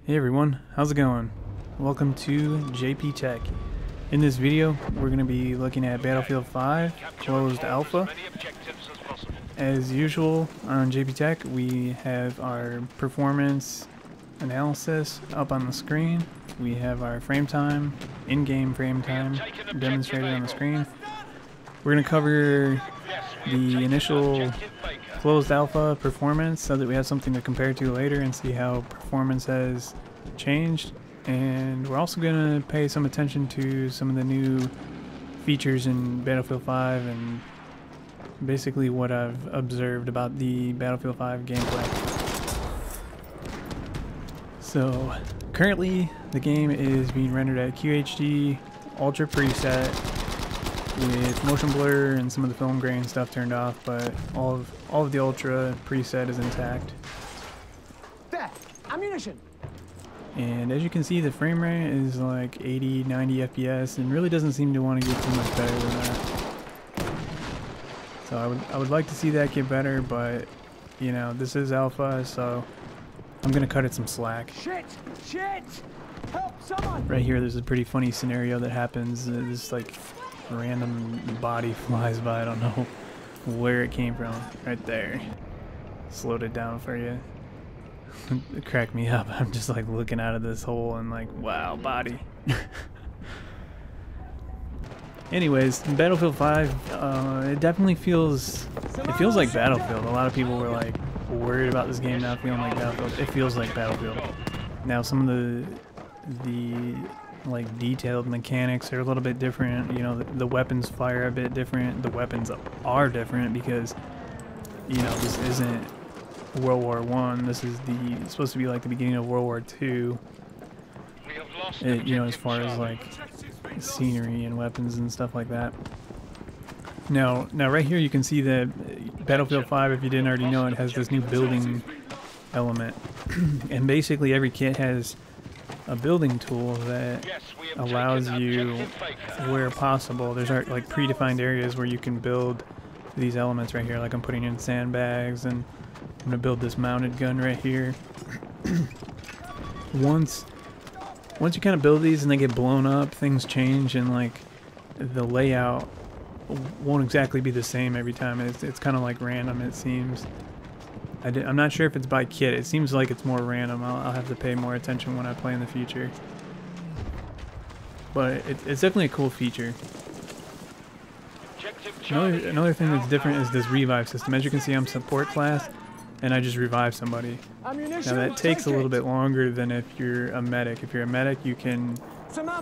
Hey everyone, how's it going? Welcome to JP Tech. In this video, we're going to be looking at Battlefield 5 closed alpha. As usual on JP Tech, we have our performance analysis up on the screen. We have our frame time, in-game frame time demonstrated on the screen. We're going to cover the initial closed alpha performance so that we have something to compare to later and see how performance has changed. And we're also going to pay some attention to some of the new features in Battlefield 5 and basically what I've observed about the Battlefield 5 gameplay. So currently the game is being rendered at QHD Ultra preset with motion blur and some of the film grain stuff turned off, but all of the Ultra preset is intact. There, ammunition. And as you can see, the frame rate is like 80, 90 FPS and really doesn't seem to want to get too much better than that. So I would like to see that get better, but you know, this is alpha, so I'm gonna cut it some slack. Shit! Shit! Help someone! Right here, there's a pretty funny scenario that happens. This like random body flies by. I don't know where it came from. Right there. Slowed it down for you. It cracked me up. I'm just like looking out of this hole and like, wow, body. Anyways, Battlefield 5, it definitely feels like Battlefield. A lot of people were like worried about this game not feeling like Battlefield. It feels like Battlefield. Now some of the like detailed mechanics are a little bit different. You know, the weapons fire a bit different. The weapons are different because, you know, this isn't World War I. This is supposed to be like the beginning of World War II. You know, as far as like scenery and weapons and stuff like that. Now right here you can see that Battlefield 5, if you didn't already know, it has this new building element. And basically every kit has a building tool that allows you, where possible, there's like predefined areas where you can build these elements right here. Like I'm putting in sandbags, and I'm gonna build this mounted gun right here. Once you kind of build these and they get blown up, things change, and like the layout won't exactly be the same every time. It's kind of like random, it seems. I'm not sure if it's by kit. It seems like it's more random. I'll have to pay more attention when I play in the future. But it's definitely a cool feature. Another thing that's different is this revive system. As you can see, I'm support class, and I just revive somebody. Now that takes a little bit longer than if you're a medic. If you're a medic, you can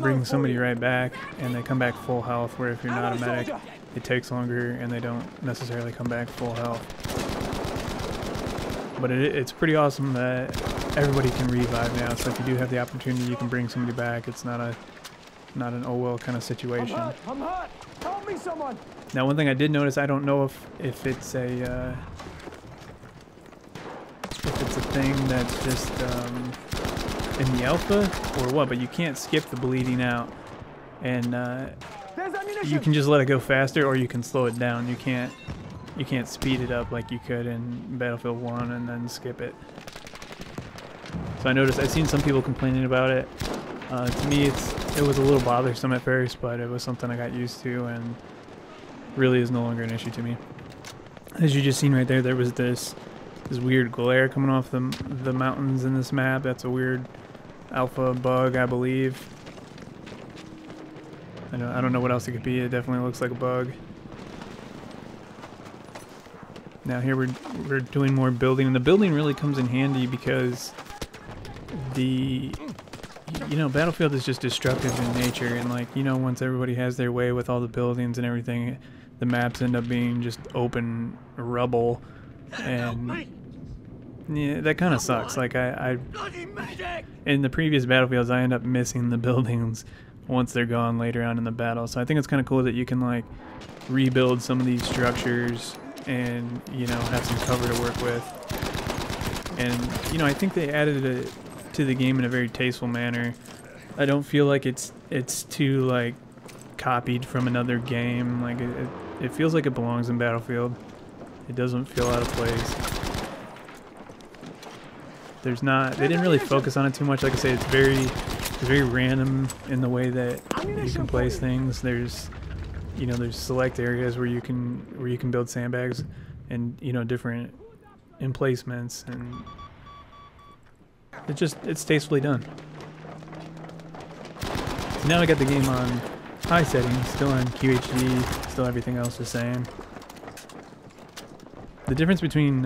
bring somebody right back, and they come back full health, where if you're not a medic, it takes longer, and they don't necessarily come back full health. But it's pretty awesome that everybody can revive now, so if you do have the opportunity, you can bring somebody back. It's not an oh well kind of situation. I'm hurt. Help me, someone. Now one thing I did notice, I don't know if it's a thing that's just in the alpha or what, but you can't skip the bleeding out, and you can just let it go faster, or you can slow it down. You can't speed it up like you could in Battlefield 1 and then skip it. So I've seen some people complaining about it. To me, it was a little bothersome at first, but it was something I got used to, and really is no longer an issue to me. As you just seen right there, there was this weird glare coming off the mountains in this map. That's a weird alpha bug, I believe. I don't know what else it could be. It definitely looks like a bug. Now here we're doing more building, and the building really comes in handy because Battlefield is just destructive in nature, and like, you know, once everybody has their way with all the buildings and everything, the maps end up being just open rubble, and yeah, that kind of sucks. Like I in the previous Battlefields, I end up missing the buildings once they're gone later on in the battle. So I think it's kind of cool that you can like rebuild some of these structures and, you know, have some cover to work with. And, you know, I think they added it to the game in a very tasteful manner. I don't feel like it's too like copied from another game. Like it feels like it belongs in Battlefield. It doesn't feel out of place. They didn't really focus on it too much. Like I say, it's very random in the way that you can place things. There's there's select areas where you can build sandbags and different emplacements, and it's tastefully done. So now I got the game on high settings, still on QHD, still everything else the same. The difference between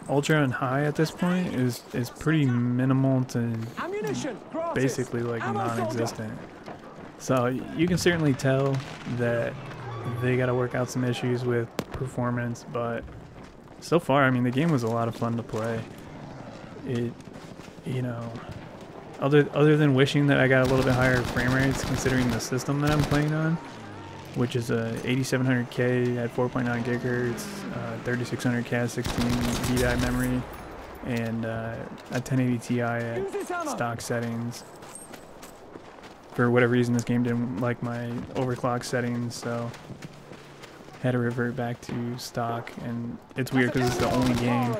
ultra and high at this point is pretty minimal to basically like non-existent. So you can certainly tell that they got to work out some issues with performance, but so far, I mean, the game was a lot of fun to play. Other than wishing that I got a little bit higher frame rates considering the system that I'm playing on, which is a 8700K at 4.9 gigahertz, 3600K 16 VDI memory, and a 1080 Ti at stock settings. For whatever reason, this game didn't like my overclock settings, so had to revert back to stock. And it's weird because it's the only game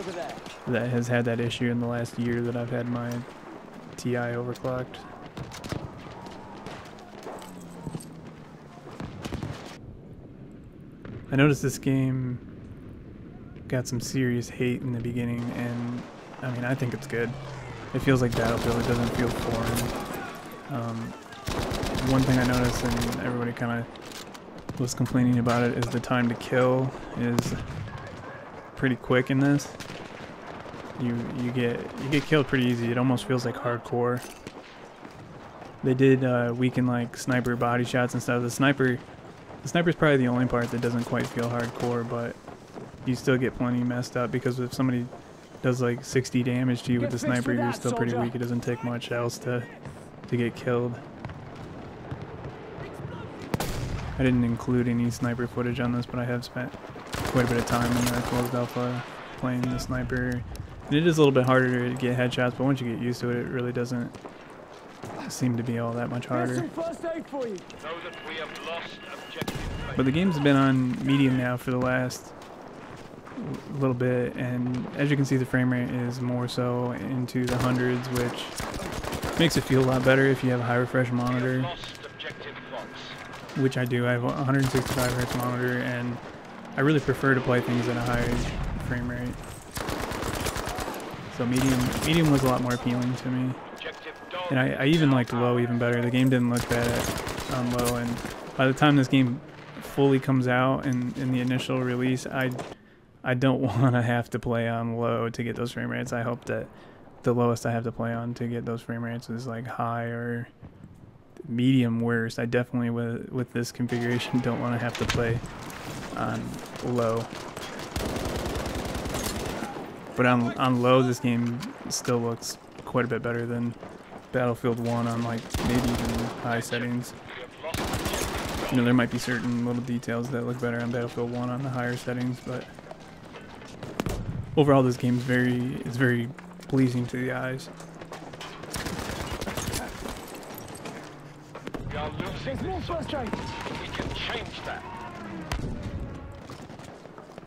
that has had that issue in the last year that I've had my Ti overclocked. I noticed this game got some serious hate in the beginning, and I mean, I think it's good. It feels like Battlefield, it doesn't feel foreign. One thing I noticed, and everybody kind of was complaining about it, is the time to kill is pretty quick in this. You get killed pretty easy. It almost feels like hardcore. They did weaken like sniper body shots and stuff. The sniper's probably the only part that doesn't quite feel hardcore, but you still get plenty messed up because if somebody does like 60 damage to you with the sniper, you're still pretty weak. It doesn't take much else to get killed. I didn't include any sniper footage on this, but I have spent quite a bit of time in the closed alpha playing the sniper. And it is a little bit harder to get headshots, but once you get used to it, it really doesn't seem to be all that much harder. But the game's been on medium now for the last little bit, and as you can see, the frame rate is more so into the hundreds, which makes it feel a lot better if you have a high refresh monitor, which I do. I have a 165 Hz monitor, and I really prefer to play things at a high frame rate. So medium was a lot more appealing to me. And I even liked low even better. The game didn't look bad on low, and by the time this game fully comes out in the initial release, I don't want to have to play on low to get those frame rates. I hope that the lowest I have to play on to get those frame rates is like high or medium worst. I definitely, with this configuration, don't want to have to play on low. But on low, this game still looks quite a bit better than Battlefield 1 on like maybe even high settings. You know, there might be certain little details that look better on Battlefield 1 on the higher settings, but overall this game is very pleasing to the eyes.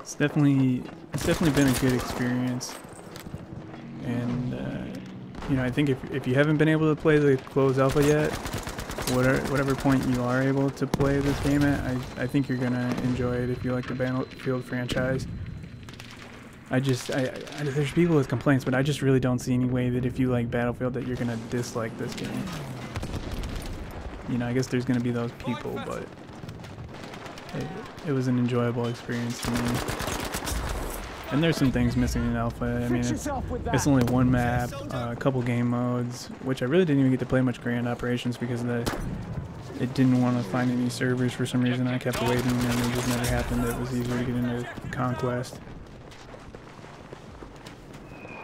It's definitely been a good experience, and you know, I think if you haven't been able to play the closed alpha yet, whatever point you are able to play this game at, I think you're gonna enjoy it if you like the Battlefield franchise. There's people with complaints, but I just really don't see any way that if you like Battlefield that you're gonna dislike this game. You know, I guess there's gonna be those people, but it was an enjoyable experience to me. And there's some things missing in alpha. I mean, it's only one map, a couple game modes, which I really didn't even get to play much Grand Operations because it didn't want to find any servers for some reason. I kept waiting and it just never happened. It was easier to get into Conquest.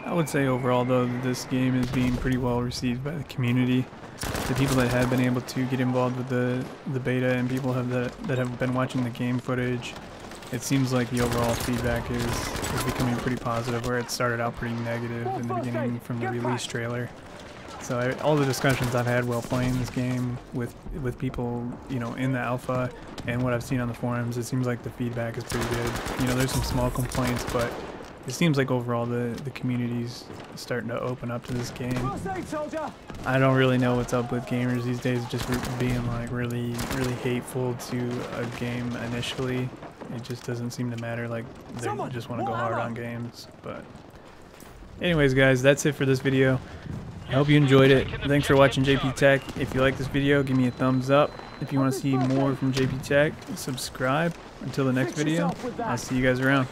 I would say overall, though, this game is being pretty well received by the community. The people that have been able to get involved with the beta and people that have been watching the game footage, it seems like the overall feedback is becoming pretty positive, where it started out pretty negative in the beginning from the release trailer. So all the discussions I've had while playing this game with people, you know, in the alpha and what I've seen on the forums, it seems like the feedback is pretty good. You know, there's some small complaints, but it seems like overall the community's starting to open up to this game. First aid, soldier. I don't really know what's up with gamers these days, just being like really hateful to a game initially. It just doesn't seem to matter, like they just want to go hard on games. But anyways guys, that's it for this video. I hope you enjoyed it. Thanks for watching JP Tech. If you like this video, give me a thumbs up. If you want to see more from JP Tech, subscribe. Until the next video, I'll see you guys around.